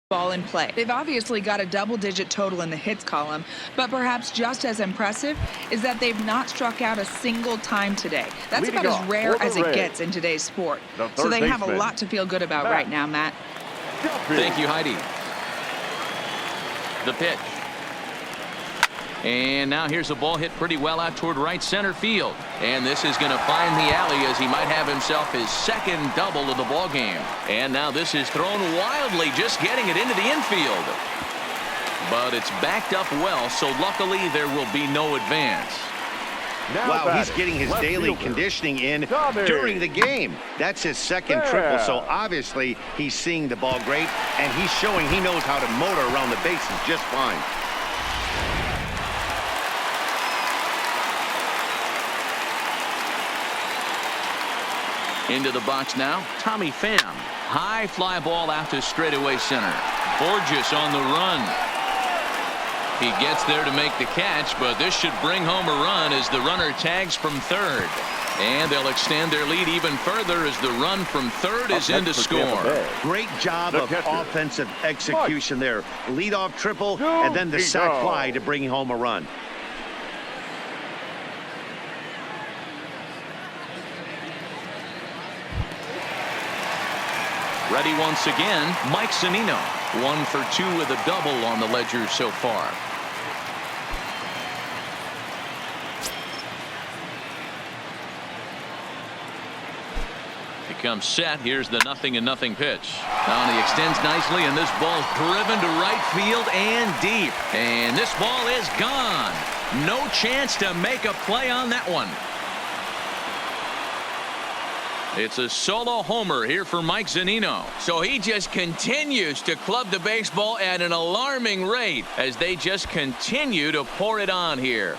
ball in play. They've obviously got a double-digit total in the hits column, but perhaps just as impressive is that they've not struck out a single time today. That's about as rare as it gets in today's sport. So they have a lot to feel good about right now, Matt. Thank you, Heidi. The pitch. And now here's a ball hit pretty well out toward right center field. And this is going to find the alley as he might have himself his second double of the ball game. And now this is thrown wildly, just getting it into the infield. But it's backed up well, so luckily there will be no advance. Wow, he's getting his daily conditioning in during the game. That's his second triple, so obviously he's seeing the ball great, and he's showing he knows how to motor around the bases just fine. Into the box now, Tommy Pham. High fly ball out to straightaway center. Borges on the run. He gets there to make the catch, but this should bring home a run as the runner tags from third. And they'll extend their lead even further as the run from third is in to score. Great job of offensive execution there. Leadoff triple, and then the sac fly to bring home a run. Ready once again, Mike Zunino. 1 for 2 with a double on the ledger so far. He comes set. Here's the 0-0 pitch. Now he extends nicely, and this ball's driven to right field and deep. And this ball is gone. No chance to make a play on that one. It's a solo homer here for Mike Zunino. So he just continues to club the baseball at an alarming rate as they just continue to pour it on here.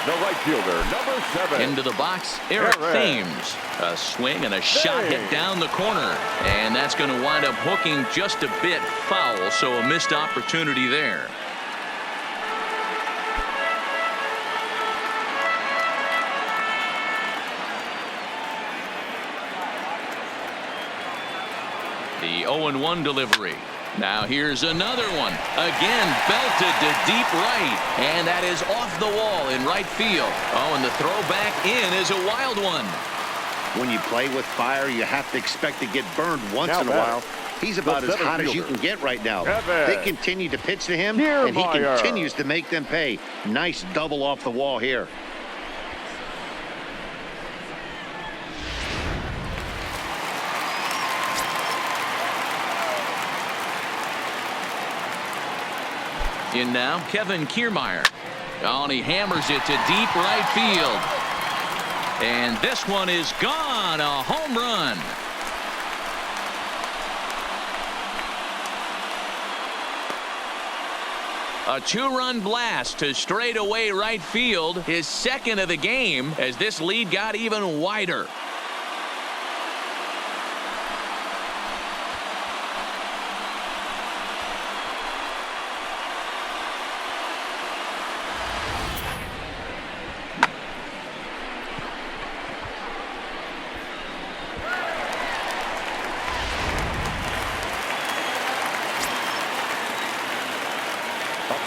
The right fielder, number 7. Into the box, Eric Thames. A swing and a shot hit down the corner. And that's going to wind up hooking just a bit foul, so a missed opportunity there. The 0-1 delivery. Now here's another one. Again, belted to deep right. And that is off the wall in right field. Oh, and the throw back in is a wild one. When you play with fire, you have to expect to get burned once in a while. He's about as hot as you can get right now. They continue to pitch to him, and he continues to make them pay. Nice double off the wall here. In now, Kevin Kiermaier. Oh, and he hammers it to deep right field. And this one is gone. A home run. A 2-run blast to straightaway right field. His second of the game as this lead got even wider.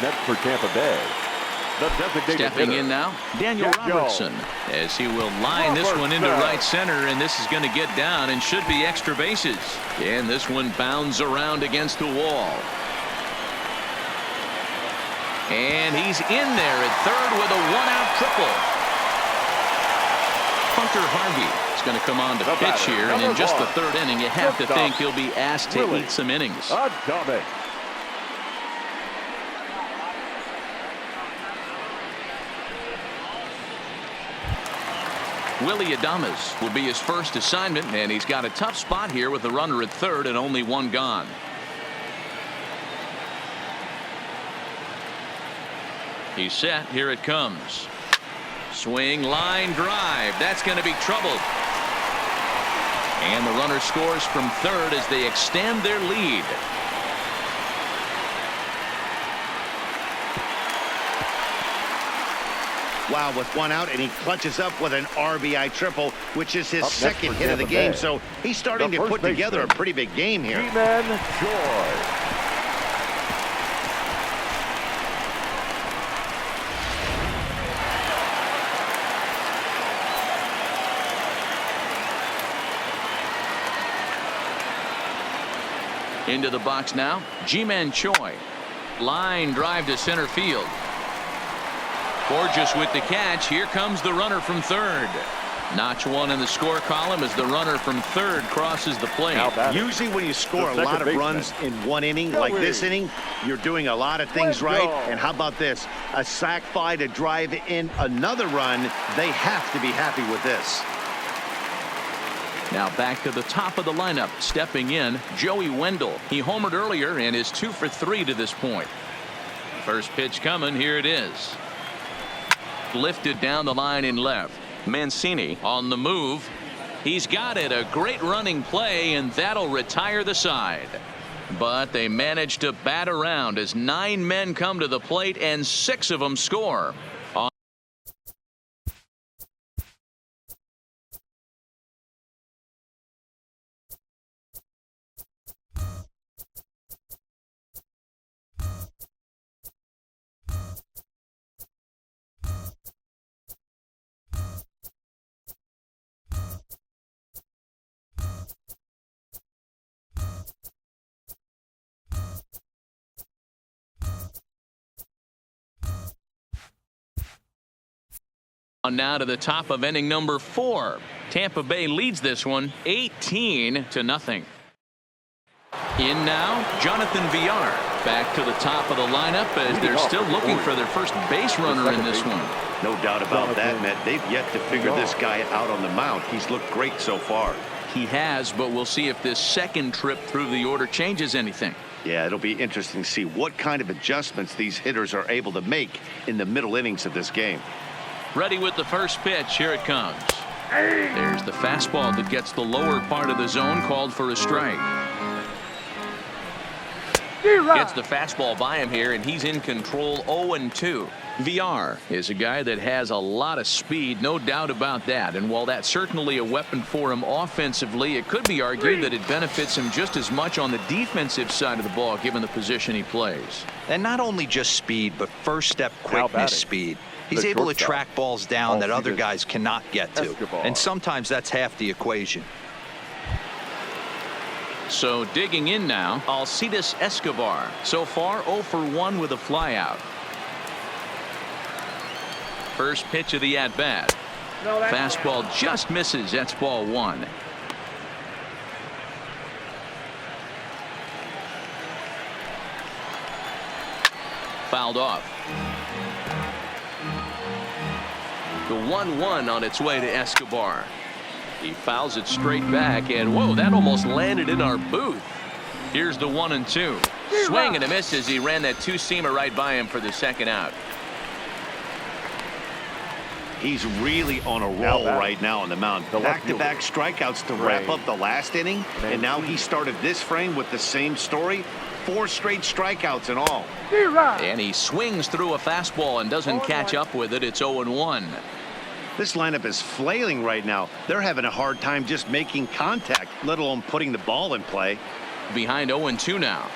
Next for Tampa Bay, the designated Stepping hitter, in now, Daniel Robertson, as he will line this one into right center, and this is going to get down and should be extra bases. And this one bounds around against the wall. And he's in there at third with a 1-out triple. Hunter Harvey is going to come on to pitch here, and in just the third inning, you have to think he'll be asked to eat some innings. Willie Adames will be his first assignment, and he's got a tough spot here with the runner at third and only one gone. He's set. Here it comes. Swing, line, drive. That's going to be troubled. And the runner scores from third as they extend their lead. Wow, with one out, and he clutches up with an RBI triple, which is his second hit of the game. So he's starting to put together a pretty big game here. Ji-Man Choi. Into the box now, Ji-Man Choi. Line drive to center field. Borges with the catch. Here comes the runner from third. Notch one in the score column as the runner from third crosses the plate. Usually when you score a lot of runs in one inning, like this inning, you're doing a lot of things right. And how about this? A sac fly to drive in another run. They have to be happy with this. Now back to the top of the lineup. Stepping in, Joey Wendell. He homered earlier and is 2 for 3 to this point. First pitch coming. Here it is. Lifted down the line in left. Mancini on the move. He's got it. A great running play, and that'll retire the side. But they managed to bat around as 9 men come to the plate and 6 of them score. On now to the top of inning number 4. Tampa Bay leads this one 18-0. In now, Jonathan Villar. Back to the top of the lineup as they're still looking for their first base runner in this one. No doubt about that, Matt. They've yet to figure this guy out on the mound. He's looked great so far. He has, but we'll see if this second trip through the order changes anything. Yeah, it'll be interesting to see what kind of adjustments these hitters are able to make in the middle innings of this game. Ready with the first pitch. Here it comes. There's the fastball that gets the lower part of the zone, called for a strike. Gets the fastball by him here, and he's in control. 0-2. Villar is a guy that has a lot of speed, no doubt about that. And while that's certainly a weapon for him offensively, it could be argued that it benefits him just as much on the defensive side of the ball, given the position he plays. And not only just speed, but first step quickness speed. He's able to track balls down that other guys cannot get to. And sometimes that's half the equation. So digging in now, Alcides Escobar. So far 0 for 1 with a flyout. First pitch of the at-bat. Fastball just misses. That's ball 1. Fouled off. The 1-1 on its way to Escobar. He fouls it straight back, and whoa, that almost landed in our booth. Here's the 1-2. Swing and a miss as he ran that two-seamer right by him for the second out. He's really on a roll right now on the mound. Back-to-back strikeouts to wrap up the last inning, and now he started this frame with the same story. 4 straight strikeouts in all. And he swings through a fastball and doesn't catch up with it. It's 0-1. This lineup is flailing right now. They're having a hard time just making contact, let alone putting the ball in play. Behind 0-2 now.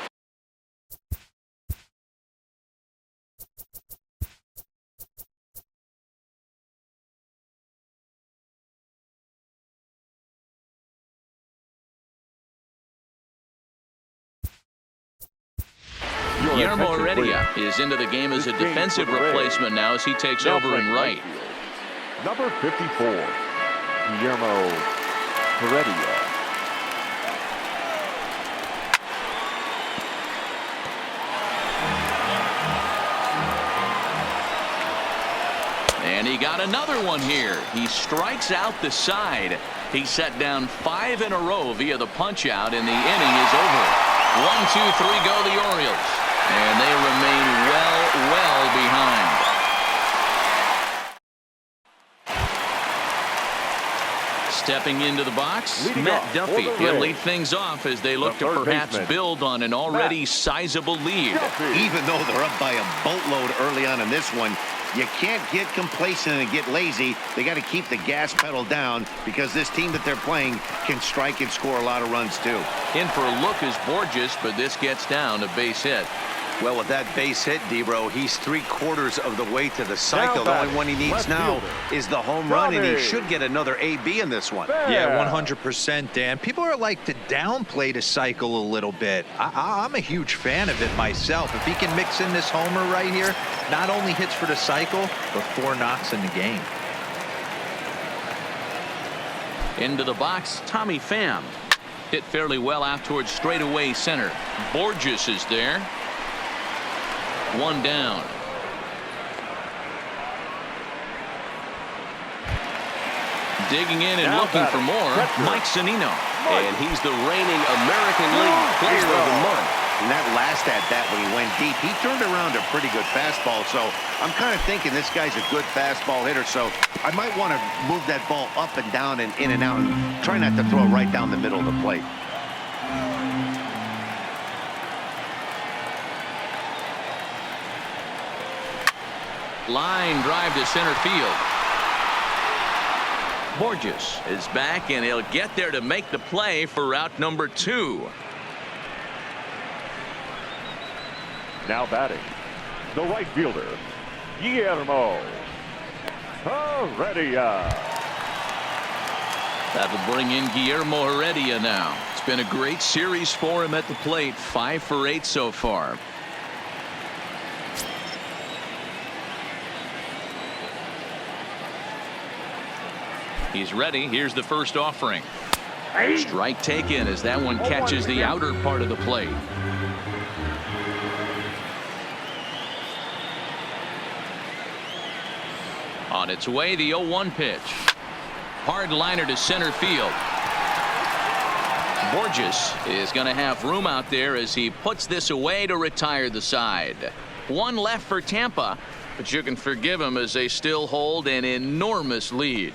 Guillermo Heredia is into the game as a defensive replacement now as he takes over in right. Number 54, Guillermo Heredia. And he got another one here. He strikes out the side. He set down 5 in a row via the punch out, and the inning is over. 1, 2, 3 go the Orioles. And they remain well behind. Stepping into the box, Matt Duffy. He'll lead things off as they look to perhaps build on an already sizable lead. Even though they're up by a boatload early on in this one, You can't get complacent and get lazy. They got to keep the gas pedal down because this team that they're playing can strike and score a lot of runs too. In for a look is Borges, but this gets down a base hit. Well, with that base hit, Debro, he's 3/4 of the way to the cycle. The only one he needs now is the home run, and he should get another AB in this one. Yeah, 100%, Dan. People are like to downplay the cycle a little bit. I'm a huge fan of it myself. If he can mix in this homer right here, not only hits for the cycle, but 4 knocks in the game. Into the box, Tommy Pham. Hit fairly well out towards straightaway center. Borges is there. 1 down. Digging in and looking for more, Mike Zunino. And he's the reigning American League Player of the Month. And that last at-bat when he went deep, he turned around a pretty good fastball. So I'm kind of thinking this guy's a good fastball hitter. So I might want to move that ball up and down and in and out and try not to throw it right down the middle of the plate. Line drive to center field. Borges is back, and he'll get there to make the play for route number 2. Now batting, the right fielder, Guillermo Heredia. That'll bring in Guillermo Heredia now. It's been a great series for him at the plate. 5 for 8 so far. He's ready. Here's the first offering. Strike taken as that one catches the outer part of the plate. On its way, the 0-1 pitch. Hard liner to center field. Borges is going to have room out there as he puts this away to retire the side. 1 left for Tampa, but you can forgive him as they still hold an enormous lead.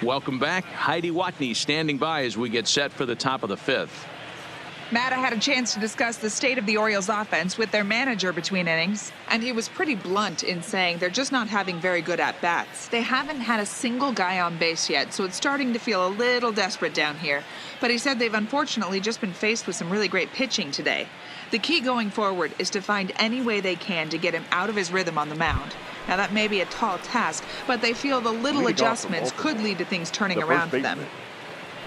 Welcome back. Heidi Watney standing by as we get set for the top of the 5th. Matt, I had a chance to discuss the state of the Orioles offense with their manager between innings, and he was pretty blunt in saying they're just not having very good at-bats. They haven't had a single guy on base yet, so it's starting to feel a little desperate down here. But he said they've unfortunately just been faced with some really great pitching today. The key going forward is to find any way they can to get him out of his rhythm on the mound. Now, that may be a tall task, but they feel the little adjustments could lead to things turning around for them.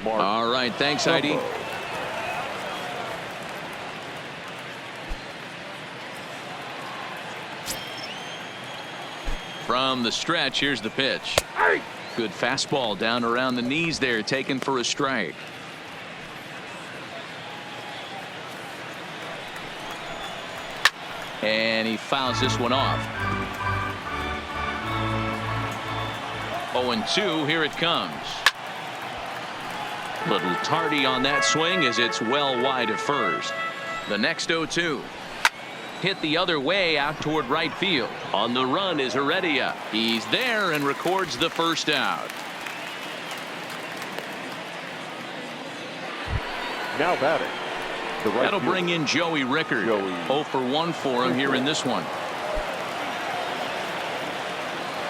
All right, thanks, Heidi. From the stretch, here's the pitch. Good fastball down around the knees there, taken for a strike. And he fouls this one off. 0-2, here it comes. Little tardy on that swing as it's well wide of first. The next 0-2. Hit the other way out toward right field. On the run is Heredia. He's there and records the first out. Now batting. That'll bring in Joey Rickard. 0 for 1 for him here in this one.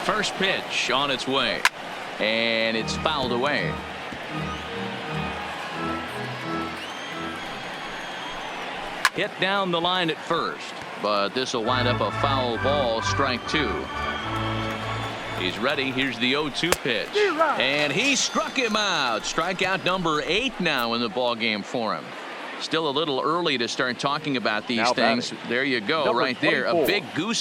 First pitch on its way, and it's fouled away. Hit down the line at first, but this will wind up a foul ball, strike 2. He's ready. Here's the 0-2 pitch, and he struck him out. Strikeout number 8 now in the ball game for him. Still a little early to start talking about these things. There you go, right there. A big goose